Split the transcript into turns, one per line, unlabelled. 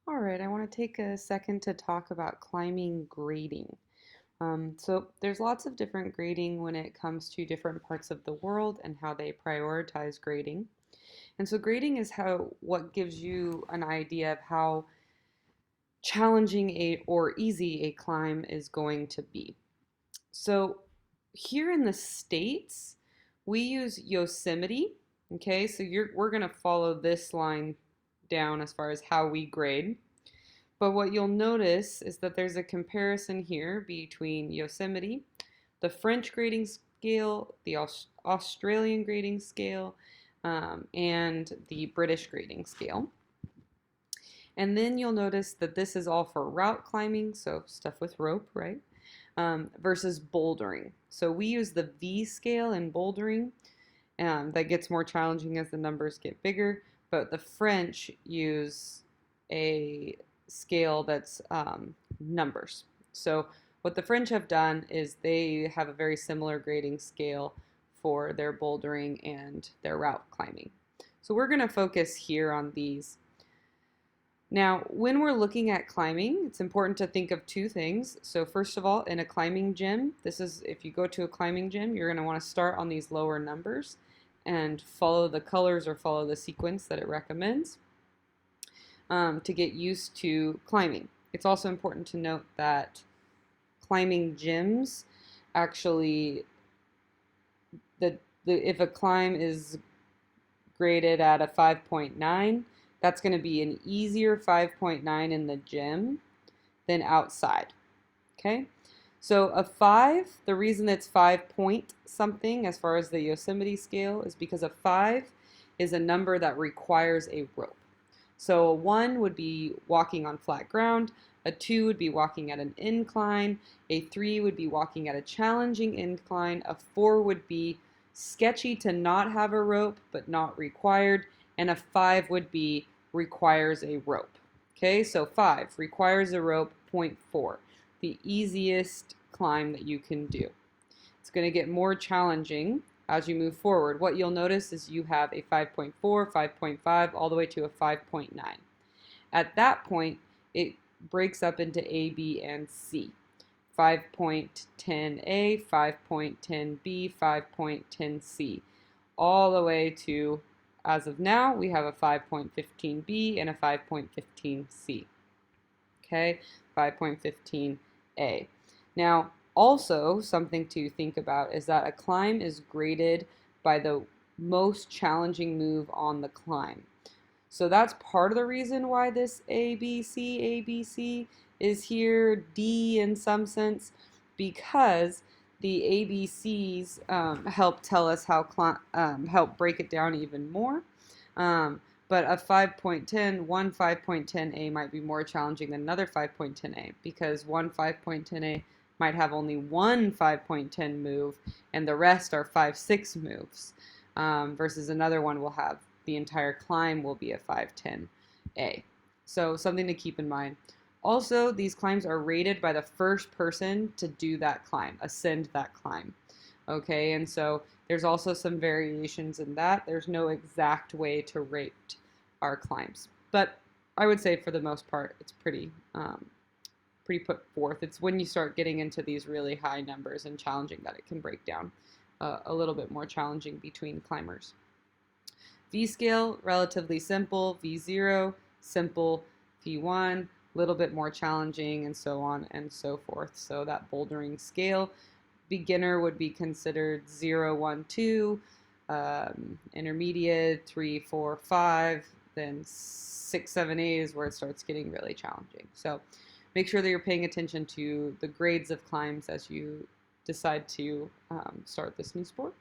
All right, I want to take a second to talk about climbing grading. So there's lots of different grading when it comes to different parts of the world and how they prioritize grading. And so grading is how what gives you an idea of how challenging a or easy a climb is going to be. So here in the States, we use Yosemite. Okay, so we're gonna follow this line down as far as how we grade. But what you'll notice is that there's a comparison here between Yosemite, the French grading scale, the Australian grading scale, and the British grading scale. And then you'll notice that this is all for route climbing, so stuff with rope, right? Versus bouldering. So we use the V scale in bouldering. That gets more challenging as the numbers get bigger, but the French use a scale that's numbers. So what the French have done is they have a very similar grading scale for their bouldering and their route climbing. So we're going to focus here on these. Now, when we're looking at climbing, it's important to think of two things. So first of all, in a climbing gym, this is if you go to a climbing gym, you're going to want to start on these lower numbers and follow the colors or follow the sequence that it recommends to get used to climbing. It's also important to note that climbing gyms actually, if a climb is graded at a 5.9, that's going to be an easier 5.9 in the gym than outside. Okay? So a 5, the reason it's 5 point something as far as the Yosemite scale is because a 5 is a number that requires a rope. So a 1 would be walking on flat ground, a 2 would be walking at an incline, a 3 would be walking at a challenging incline, a 4 would be sketchy to not have a rope but not required, and a 5 would be requires a rope. Okay, so 5 requires a rope, 0.4, the easiest climb that you can do. It's going to get more challenging as you move forward. What you'll notice is you have a 5.4, 5.5, all the way to a 5.9. At that point, it breaks up into A, B, and C. 5.10A, 5.10B, 5.10C, all the way to, as of now, we have a 5.15B and a 5.15C. Okay, 5.15A. Now, also, something to think about is that a climb is graded by the most challenging move on the climb. So that's part of the reason why this ABC is here, D in some sense, because the ABCs help tell us how, help break it down even more. But a 5.10, one 5.10A might be more challenging than another 5.10A because one 5.10A might have only one 5.10 move and the rest are 5.6 moves versus another one will have the entire climb will be a 5.10A. So something to keep in mind. Also, these climbs are rated by the first person to do that climb, ascend that climb. Okay, and so there's also some variations in that. There's no exact way to rate our climbs, but I would say for the most part, it's pretty put forth. It's when you start getting into these really high numbers and challenging that it can break down a little bit more challenging between climbers. V scale, relatively simple. V0, simple. V1, a little bit more challenging, and so on and so forth. So that bouldering scale, beginner would be considered 0, 1, 2, intermediate 3, 4, 5, then 6, 7, 8 is where it starts getting really challenging. So make sure that you're paying attention to the grades of climbs as you decide to start this new sport.